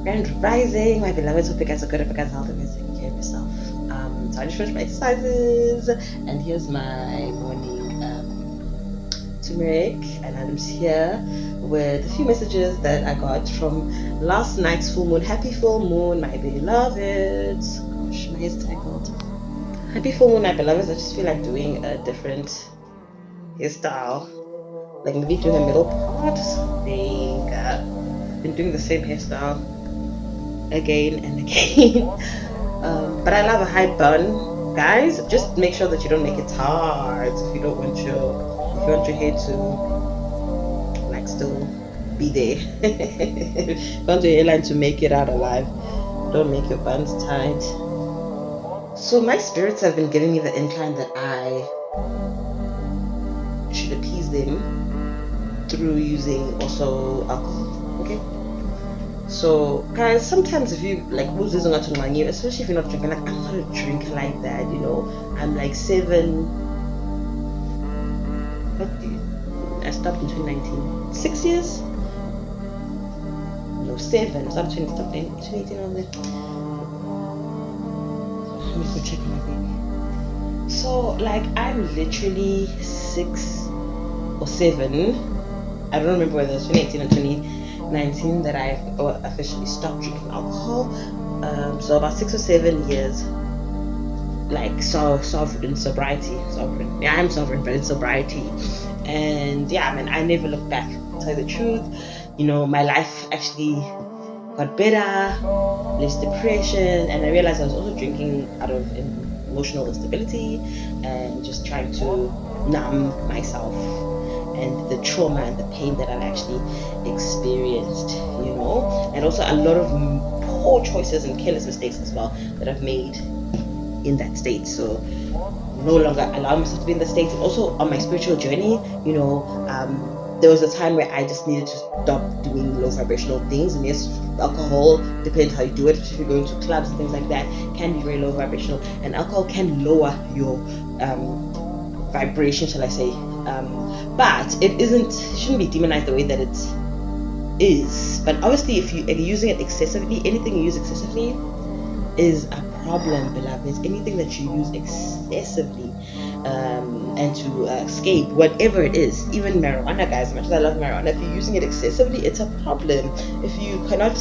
Grand Rising, my beloved. Hope you guys are good. Hope you guys are healthy. Taking care of yourself. So I just finished my exercises, and here's my morning turmeric, and I'm here with a few messages that I got from last night's full moon. Happy full moon, my beloved. Gosh, my hair's tangled. Happy full moon, my beloveds. I just feel like doing a different hairstyle, like maybe doing a middle part or something. Been doing the same hairstyle again and again. But I love a high bun, guys. Just make sure that you don't make it hard if you don't want your hair to like still be there. If you want your hairline to make it out alive, don't make your buns tight. So my spirits have been giving me the incline that I should appease them through using also alcohol. Okay. So, guys, sometimes if you like who's using you, especially if you're not drinking, like I'm not a drinker like that, you know. I'm like seven. What? I stopped in 2019. 6 years? No, seven. I stopped in 2018 on it. Let me go check on my baby. So, like, I'm literally 6 or 7. I don't remember whether it's 2018 or 2019 that I officially stopped drinking alcohol. So about 6 or 7 years, like sovereign sobriety, sovereign. Yeah, I'm sovereign, but in sobriety. And yeah, I mean, I never looked back. To tell you the truth, you know, my life actually got better, less depression, and I realized I was also drinking out of emotional instability and just trying to numb myself and the trauma and the pain that I've actually experienced, you know, and also a lot of poor choices and careless mistakes as well that I've made in that state. So no longer allow myself to be in the state. And also on my spiritual journey, you know, there was a time where I just needed to stop doing low vibrational things. And yes, alcohol, depends how you do it, especially if you're going to clubs and things like that, can be very low vibrational. And alcohol can lower your vibration, shall I say. But it shouldn't be demonized the way that it is. But obviously, if you're using it excessively, anything you use excessively is a problem, beloveds. Anything that you use excessively and to escape whatever it is, even marijuana, guys. As much as I love marijuana, if you're using it excessively, it's a problem. If you cannot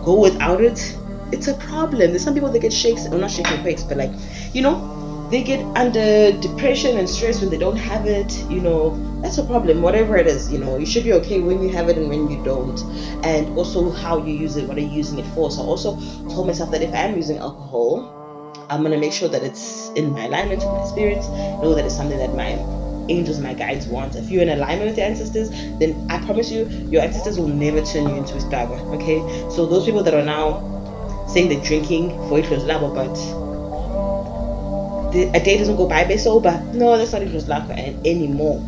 go without it, it's a problem. There's some people that get shakes, or not shaking quakes, but like, you know, they get under depression and stress when they don't have it. You know, that's a problem. Whatever it is, you know, you should be okay when you have it and when you don't, and also how you use it. What are you using it for? So I also told myself that if I am using alcohol, I'm gonna make sure that it's in my alignment with my spirits. Know that it's something that my angels, my guides want. If you're in alignment with your ancestors, then I promise you, your ancestors will never turn you into a stabber. Okay? So those people that are now saying they're drinking for it was lava, but a day doesn't go by sober. No, that's not it was like anymore.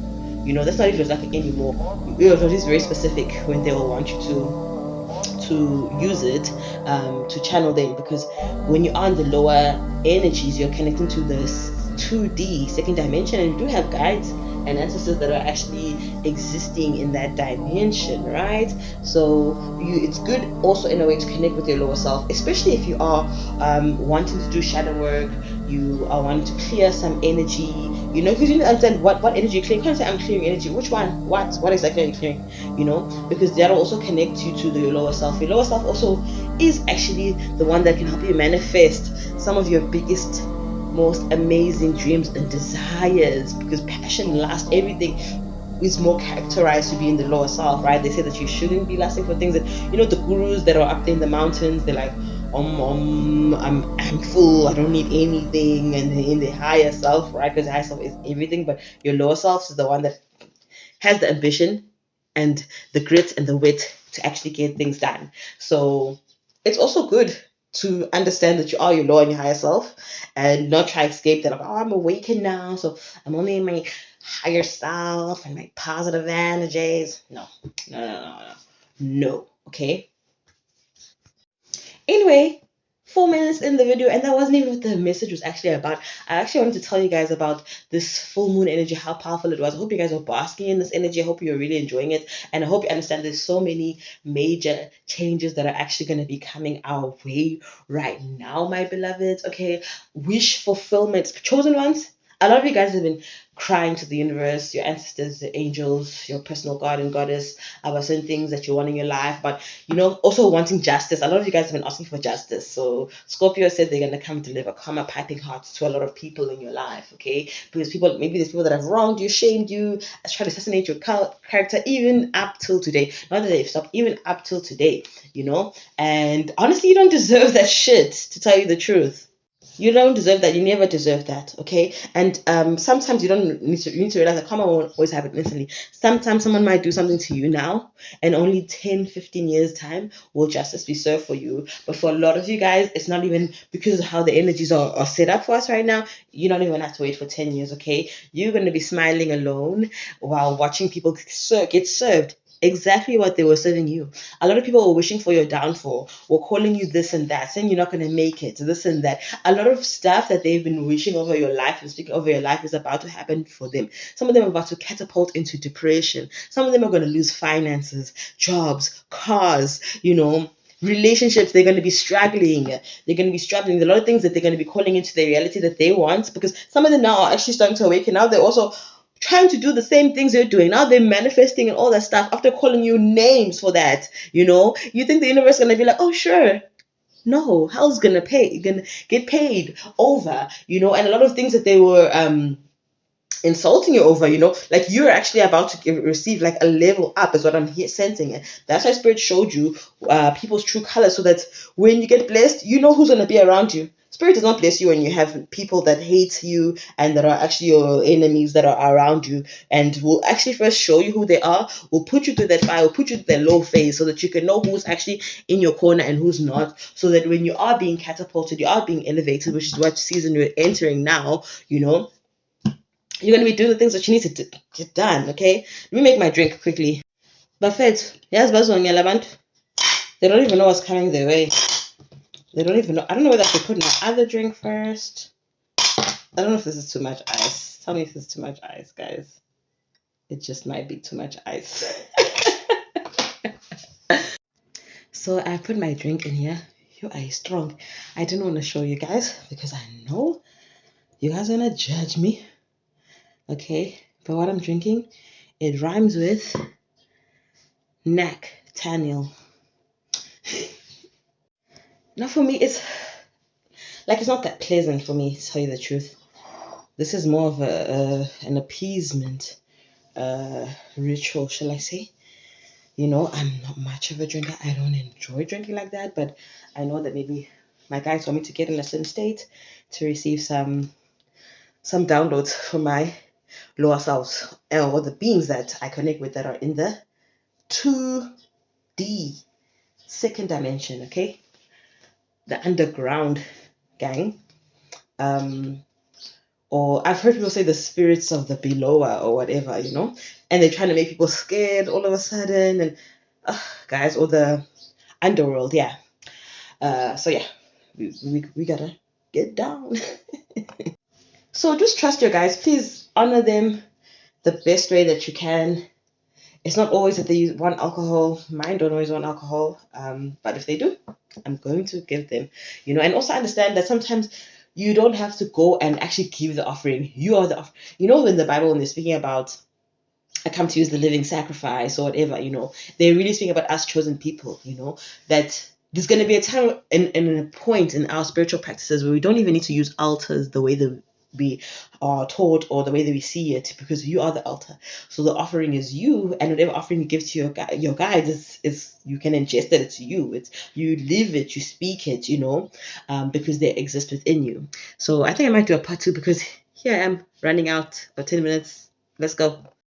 You know, that's not it was like anymore. It was very specific when they will want you to use it to channel them, because when you're on the lower energies, you're connecting to this 2D second dimension, and you do have guides and ancestors that are actually existing in that dimension, right? So it's good also in a way to connect with your lower self, especially if you are wanting to do shadow work, you are wanting to clear some energy, you know, because you need to understand what energy you're clearing. You can't say I'm clearing energy. Which one? What exactly are you clearing? You know, because that'll also connect you to your lower self. Your lower self also is actually the one that can help you manifest some of your biggest, most amazing dreams and desires, because passion, lust, everything is more characterized to be in the lower self, right? They say that you shouldn't be lusting for things that, you know, the gurus that are up there in the mountains, they're like, I'm full, I don't need anything, and in the higher self, right? Because the higher self is everything, but your lower self is the one that has the ambition and the grit and the wit to actually get things done. So it's also good to understand that you are your lower and your higher self, and not try to escape that, like, oh, I'm awakened now, so I'm only in my higher self and my positive energies. No, no, no, no, no. No. Okay. Anyway, 4 minutes in the video, and that wasn't even what the message was actually about. I actually wanted to tell you guys about this full moon energy, how powerful it was. I hope you guys are basking in this energy. I hope you're really enjoying it, and I hope you understand there's so many major changes that are actually going to be coming our way right now, my beloveds. Okay, wish fulfillment, chosen ones. A lot of you guys have been crying to the universe, your ancestors, the angels, your personal god and goddess about certain things that you want in your life, but also wanting justice. A lot of you guys have been asking for justice. So Scorpio said they're gonna come deliver karma piping hot to a lot of people in your life, okay? Because maybe there's people that have wronged you, shamed you, tried to assassinate your character, even up till today. Not that they've stopped, even up till today, And honestly, you don't deserve that shit, to tell you the truth. You don't deserve that. You never deserve that. Okay. And sometimes you need to realize that karma won't always happen instantly. Sometimes someone might do something to you now, and only 10, 15 years time will justice be served for you. But for a lot of you guys, it's not even because of how the energies are set up for us right now. You don't even have to wait for 10 years. Okay. You're going to be smiling alone while watching people get served exactly what they were serving you. A lot of people were wishing for your downfall, were calling you this and that, saying you're not going to make it, this and that. A lot of stuff that they've been wishing over your life and speaking over your life is about to happen for them. Some of them are about to catapult into depression. Some of them are going to lose finances, jobs, cars, relationships. They're going to be struggling. A lot of things that they're going to be calling into the reality that they want, because some of them now are actually starting to awaken. Now they're also trying to do the same things you're doing. Now they're manifesting and all that stuff after calling you names for that. You think the universe is gonna be like, oh sure. No, hell's gonna get paid over, and a lot of things that they were insulting you over, like you're actually about to receive like a level up, is what I'm here sensing. And that's why Spirit showed you people's true colors, so that when you get blessed, you know who's gonna be around you. Spirit does not bless you when you have people that hate you and that are actually your enemies that are around you, and will actually first show you who they are, will put you through that fire, will put you through their low phase, so that you can know who's actually in your corner and who's not, so that when you are being catapulted, you are being elevated, which is what season you're entering now, you're going to be doing the things that you need to get done, okay? Let me make my drink quickly. Buffet, yes, they don't even know what's coming their way. They don't even know. I don't know whether I should put my other drink first. I don't know if this is too much ice. Tell me if this is too much ice, guys. It just might be too much ice. So I put my drink in here. You are strong. I didn't want to show you guys because I know you guys are going to judge me. Okay, but what I'm drinking, it rhymes with Nak Taniel. Now for me, it's not that pleasant for me, to tell you the truth. This is more of an appeasement ritual, shall I say? I'm not much of a drinker. I don't enjoy drinking like that, but I know that maybe my guys want me to get in a certain state to receive some downloads from my lower selves, or the beings that I connect with that are in the 2D second dimension, okay? The underground gang. Or I've heard people say the spirits of the belower or whatever, and they're trying to make people scared all of a sudden, and guys, or the underworld, yeah. So yeah, we gotta get down. So just trust your guys. Please honor them the best way that you can. It's not always that they want alcohol. Mine don't always want alcohol. But if they do, I'm going to give them, and also understand that sometimes you don't have to go and actually give the offering. You are the in the Bible, when they're speaking about, I come to use the living sacrifice or whatever, they're really speaking about us chosen people, that there's going to be a time and a point in our spiritual practices where we don't even need to use altars the way that we are taught or the way that we see it, because you are the altar. So the offering is you, and whatever offering you give to your guides is you can ingest it. It's you. It's you live it. You speak it. Because they exist within you. So I think I might do a part 2, because here I am running out of 10 minutes. Let's go.